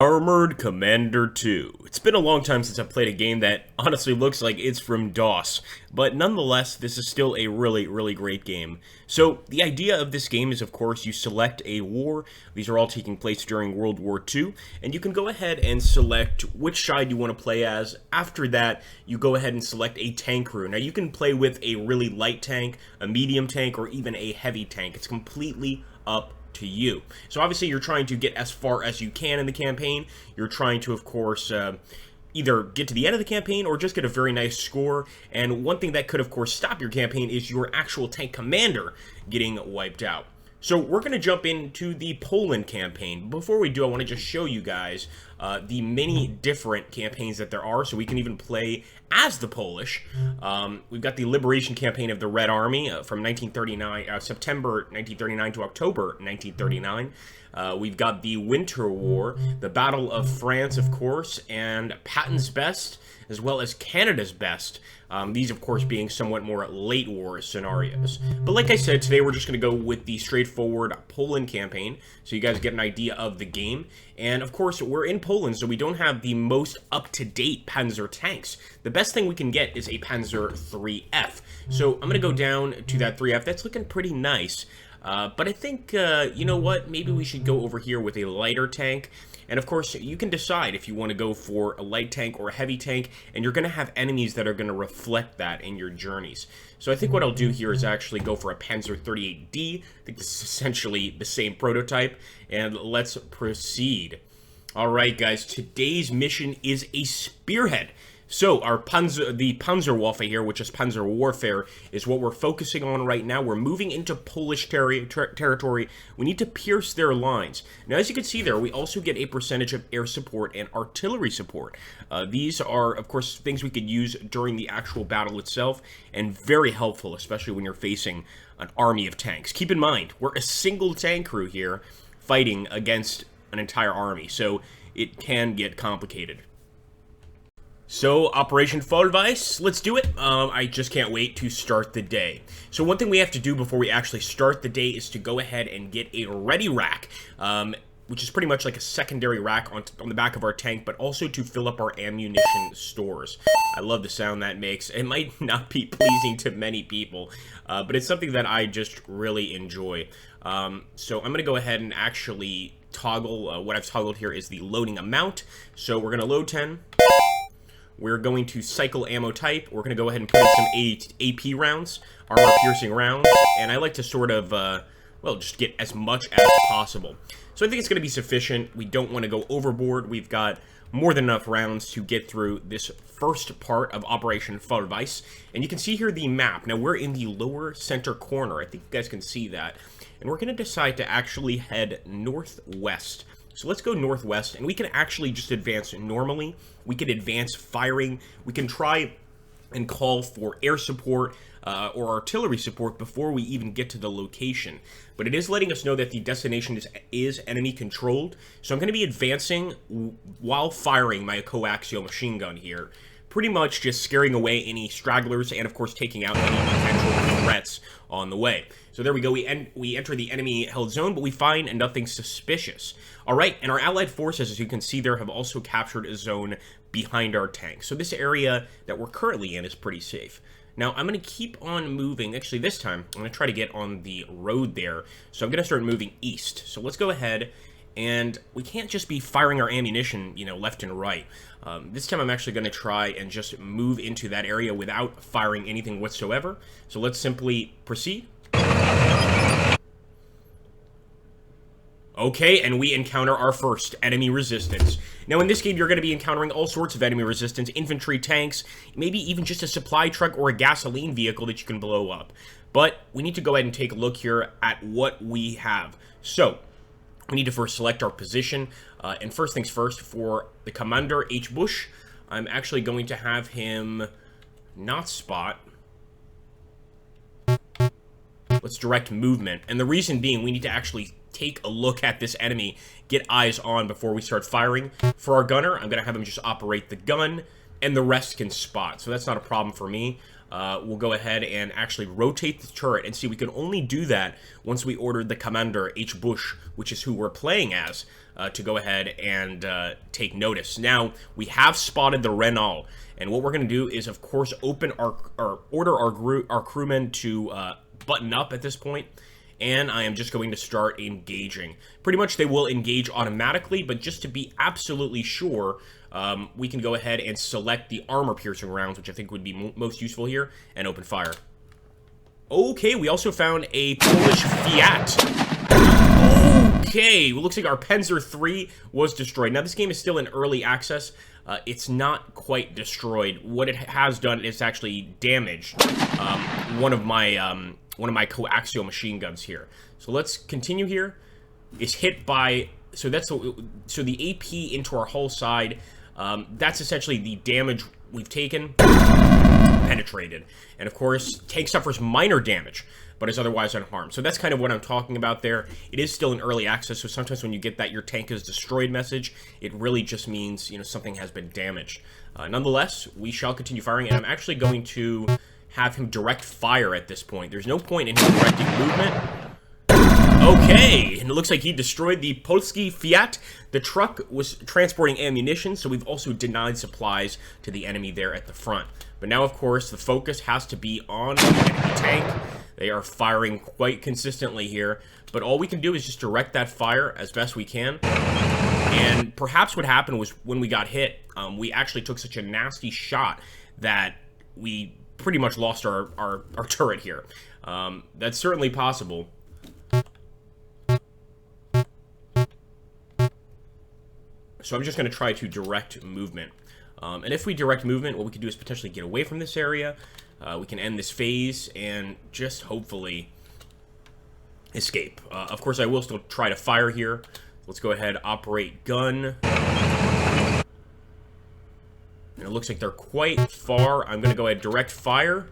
Armored Commander 2. It's been a long time since I've played a game that honestly looks like it's from DOS, but nonetheless, this is still a really great game. So, the idea of this game is, of course, you select a war. These are all taking place during World War II, and you can go ahead and select which side you want to play as. After that, you go ahead and select a tank crew. Now, you can play with a really light tank, a medium tank, or even a heavy tank. It's completely up to you. So obviously you're trying to get as far as you can in the campaign. You're trying to, of course, either get to the end of the campaign or just get a very nice score. And one thing that could, of course, stop your campaign is your actual tank commander getting wiped out. So we're going to jump into the Poland campaign. Before we do, I want to just show you guys the many different campaigns that there are, so we can even play as the Polish. We've got the Liberation Campaign of the Red Army from September 1939 to October 1939. We've got the Winter War, the Battle of France, of course, and Patton's Best, as well as Canada's Best. These, of course, being somewhat more late war scenarios. But like I said, today we're just going to go with the straightforward Poland campaign, so you guys get an idea of the game. And, of course, we're in Poland, so we don't have the most up-to-date Panzer tanks. The best thing we can get is a Panzer 3F. So I'm going to go down to that 3F. That's looking pretty nice. But I think, you know what, maybe we should go over here with a lighter tank. And of course, you can decide if you want to go for a light tank or a heavy tank, and you're going to have enemies that are going to reflect that in your journeys. So I think what I'll do here is actually go for a Panzer 38D. I think this is essentially the same prototype, and let's proceed. Alright guys, today's mission is a spearhead. So, the Panzerwaffe here, which is Panzer Warfare, is what we're focusing on right now. We're moving into Polish territory. We need to pierce their lines. Now, as you can see there, we also get a percentage of air support and artillery support. These are, of course, things we could use during the actual battle itself, and very helpful, especially when you're facing an army of tanks. Keep in mind, we're a single tank crew here fighting against an entire army, so it can get complicated. So, Operation Vollweiss, let's do it. I just can't wait to start the day. So one thing we have to do before we actually start the day is to go ahead and get a ready rack, which is pretty much like a secondary rack on the back of our tank, but also to fill up our ammunition stores. I love the sound that makes. It might not be pleasing to many people, but it's something that I just really enjoy. So I'm going to go ahead and actually toggle. What I've toggled here is the loading amount. So we're going to load 10. We're going to cycle ammo type. We're going to go ahead and put in some AP rounds, armor-piercing rounds, and I like to sort of, well, just get as much as possible. So I think it's going to be sufficient. We don't want to go overboard. We've got more than enough rounds to get through this first part of Operation Vollweiss. And you can see here the map. Now, we're in the lower center corner. I think you guys can see that. And we're going to decide to actually head northwest. So let's go northwest, and we can actually just advance normally. We can advance firing. We can try and call for air support or artillery support before we even get to the location. But it is letting us know that the destination is enemy controlled. So I'm going to be advancing while firing my coaxial machine gun here. Pretty much just scaring away any stragglers and, of course, taking out any potential threats on the way. So there we go. We enter the enemy-held zone, but we find nothing suspicious. All right, and our allied forces, as you can see there, have also captured a zone behind our tank. So this area that we're currently in is pretty safe. Now, I'm going to keep on moving. Actually, this time, I'm going to try to get on the road there. So I'm going to start moving east. So let's go ahead. And we can't just be firing our ammunition, you know, left and right. This time I'm actually going to try and just move into that area without firing anything whatsoever. So let's simply proceed. Okay, and we encounter our first enemy resistance. Now, in this game, you're going to be encountering all sorts of enemy resistance, infantry, tanks, maybe even just a supply truck or a gasoline vehicle that you can blow up. But we need to go ahead and take a look here at what we have. So, we need to first select our position, and first things first, for the Commander H. Bush, I'm actually going to have him not spot. Let's direct movement, and the reason being we need to actually take a look at this enemy, get eyes on before we start firing. For our gunner, I'm going to have him just operate the gun, and the rest can spot, so that's not a problem for me. We'll go ahead and actually rotate the turret, and see, we can only do that once we order the Commander H. Bush, which is who we're playing as, to go ahead and take notice. Now, we have spotted the Renault, and what we're going to do is, of course, order our crewmen to button up at this point, and I am just going to start engaging. Pretty much they will engage automatically, but just to be absolutely sure, we can go ahead and select the armor-piercing rounds, which I think would be most useful here, and open fire. Okay, we also found a Polish Fiat. Okay, well, looks like our Panzer 3 was destroyed. Now, this game is still in early access. It's not quite destroyed. What it has done is actually damaged one of my coaxial machine guns here. So let's continue here. It's hit by so the AP into our hull side. That's essentially the damage we've taken. Penetrated, and of course tank suffers minor damage but is otherwise unharmed. So that's kind of what I'm talking about there. It is still in early access, so sometimes when you get that your tank is destroyed message, it really just means, you know, something has been damaged. Nonetheless, we shall continue firing, and I'm actually going to have him direct fire at this point. There's no point in him directing movement. Okay, and it looks like he destroyed the Polski Fiat. The truck was transporting ammunition, so we've also denied supplies to the enemy there at the front. But now, of course, the focus has to be on the enemy tank. They are firing quite consistently here, but all we can do is just direct that fire as best we can. And perhaps what happened was when we got hit, we actually took such a nasty shot that we pretty much lost our turret here. That's certainly possible. So I'm just going to try to direct movement. And if we direct movement, what we can do is potentially get away from this area. We can end this phase and just hopefully escape. Of course, I will still try to fire here. Let's go ahead, operate gun. And it looks like they're quite far. I'm going to go ahead, direct fire.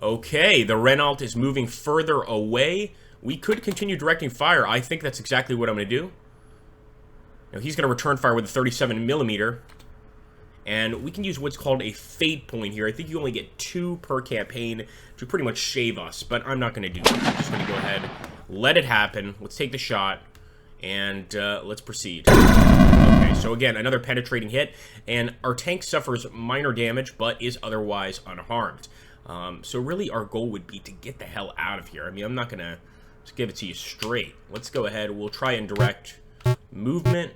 Okay, the Renault is moving further away. We could continue directing fire. I think that's exactly what I'm going to do. Now, he's going to return fire with a 37mm. And we can use what's called a fade point here. I think you only get 2 per campaign to pretty much shave us. But I'm not going to do that. I'm just going to go ahead, let it happen. Let's take the shot. And let's proceed. Okay, so again, another penetrating hit. And our tank suffers minor damage, but is otherwise unharmed. So really, our goal would be to get the hell out of here. I mean, I'm not going to just give it to you straight. Let's go ahead. We'll try and direct movement.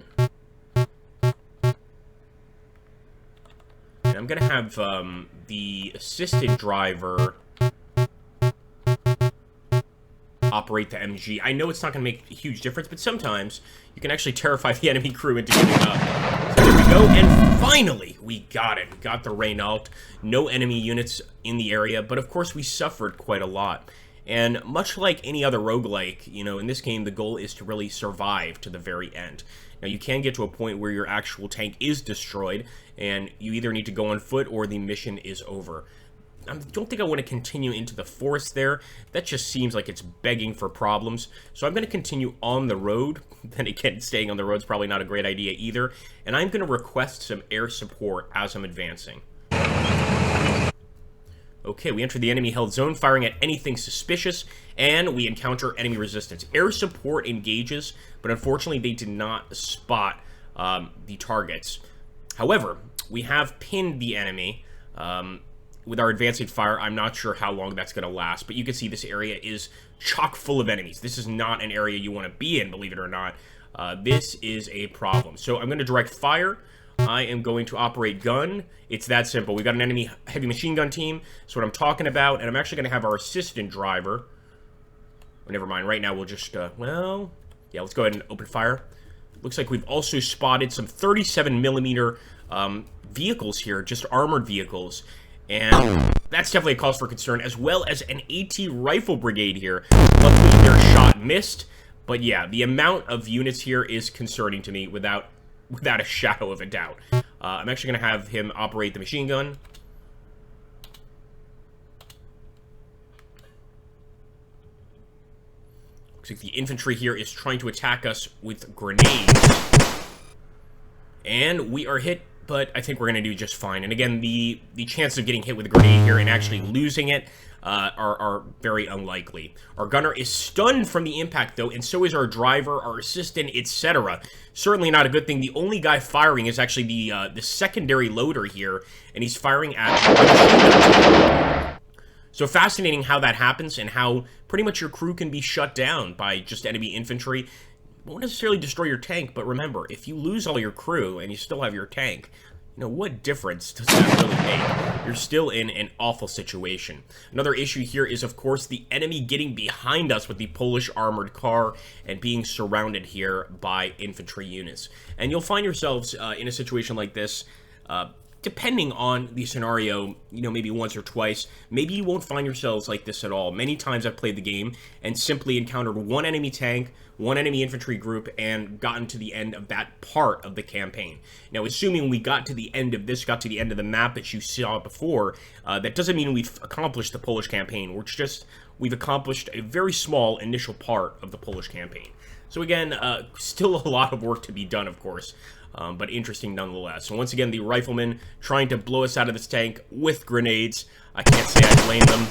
And I'm going to have the assistant driver operate the MG. I know it's not going to make a huge difference, but sometimes you can actually terrify the enemy crew into giving up. So there we go, and finally, we got it. We got the Renault. No enemy units in the area, but of course we suffered quite a lot. And much like any other roguelike, you know, in this game, the goal is to really survive to the very end. Now, you can get to a point where your actual tank is destroyed, and you either need to go on foot or the mission is over. I don't think I want to continue into the forest there. That just seems like it's begging for problems. So I'm going to continue on the road. Then again, staying on the road is probably not a great idea either. And I'm going to request some air support as I'm advancing. Okay, we enter the enemy-held zone, firing at anything suspicious, and we encounter enemy resistance. Air support engages, but unfortunately they did not spot the targets. However, we have pinned the enemy. With our advancing fire, I'm not sure how long that's going to last, but you can see this area is chock full of enemies. This is not an area you want to be in, believe it or not. This is a problem. So I'm going to direct fire. I am going to operate gun. It's that simple. We've got an enemy heavy machine gun team. That's what I'm talking about, and I'm actually going to have our assistant driver. Oh, never mind. Right now, we'll just, well, yeah, let's go ahead and open fire. Looks like we've also spotted some 37mm vehicles here, just armored vehicles. And that's definitely a cause for concern, as well as an AT rifle brigade here. Luckily, their shot missed. But yeah, the amount of units here is concerning to me without a shadow of a doubt. I'm actually going to have him operate the machine gun. Looks like the infantry here is trying to attack us with grenades. And we are hit, but I think we're going to do just fine. And again, the chance of getting hit with a grenade here and actually losing it are very unlikely. Our gunner is stunned from the impact, though, and so is our driver, our assistant, etc. Certainly not a good thing. The only guy firing is actually the secondary loader here, and he's firing at... So fascinating how that happens, and how pretty much your crew can be shut down by just enemy infantry. Won't necessarily destroy your tank, but remember, if you lose all your crew and you still have your tank, you know, what difference does that really make? You're still in an awful situation. Another issue here is, of course, the enemy getting behind us with the Polish armored car and being surrounded here by infantry units. And you'll find yourselves in a situation like this, depending on the scenario, you know, maybe once or twice. Maybe you won't find yourselves like this at all. Many times I've played the game and simply encountered one enemy tank, one enemy infantry group, and gotten to the end of that part of the campaign. Now, assuming we got to the end of this, got to the end of the map that you saw before, that doesn't mean we've accomplished the Polish campaign. We've accomplished a very small initial part of the Polish campaign. So again, still a lot of work to be done, of course. But interesting nonetheless. So once again, the riflemen trying to blow us out of this tank with grenades. I can't say I blame them.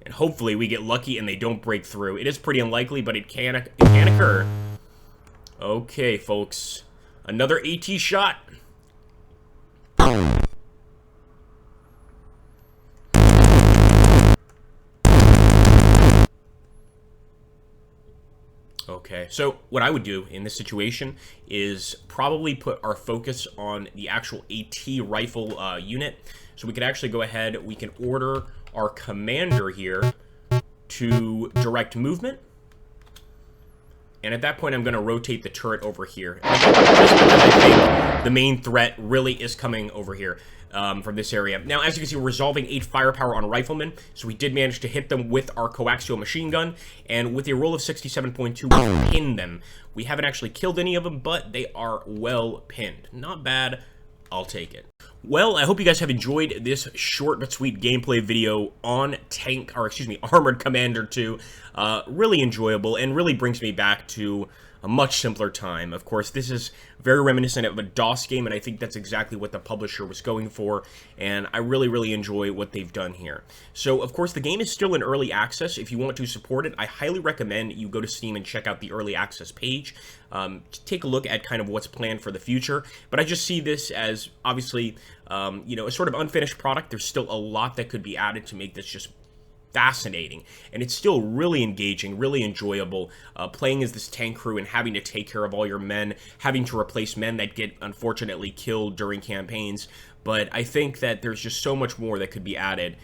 And hopefully we get lucky and they don't break through. It is pretty unlikely, but it can occur. Okay, folks. Another AT shot. Okay, so what I would do in this situation is probably put our focus on the actual AT rifle unit. So we could actually go ahead, we can order our commander here to direct movement. And at that point, I'm going to rotate the turret over here. And again, just because I think the main threat really is coming over here from this area. Now, as you can see, we're resolving 8 firepower on riflemen. So we did manage to hit them with our coaxial machine gun. And with a roll of 67.2, we pinned them. We haven't actually killed any of them, but they are well pinned. Not bad. I'll take it. Well, I hope you guys have enjoyed this short but sweet gameplay video on Armored Commander 2. Really enjoyable, and really brings me back to a much simpler time. Of course, this is very reminiscent of a DOS game, and I think that's exactly what the publisher was going for, and I really, really enjoy what they've done here. So, of course, the game is still in early access. If you want to support it, I highly recommend you go to Steam and check out the early access page. Take a look at kind of what's planned for the future, but I just see this as, obviously, you know, a sort of unfinished product. There's still a lot that could be added to make this just fascinating, and it's still really engaging, really enjoyable, playing as this tank crew and having to take care of all your men, having to replace men that get unfortunately killed during campaigns. But I think that there's just so much more that could be added,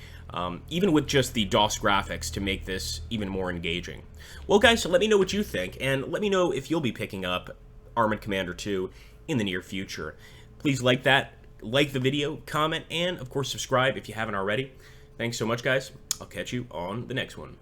even with just the DOS graphics, to make this even more engaging. Well, guys, let me know what you think, and let me know if you'll be picking up Armored Commander 2 in the near future. Please like the video, comment, and of course subscribe if you haven't already. Thanks so much, guys. I'll catch you on the next one.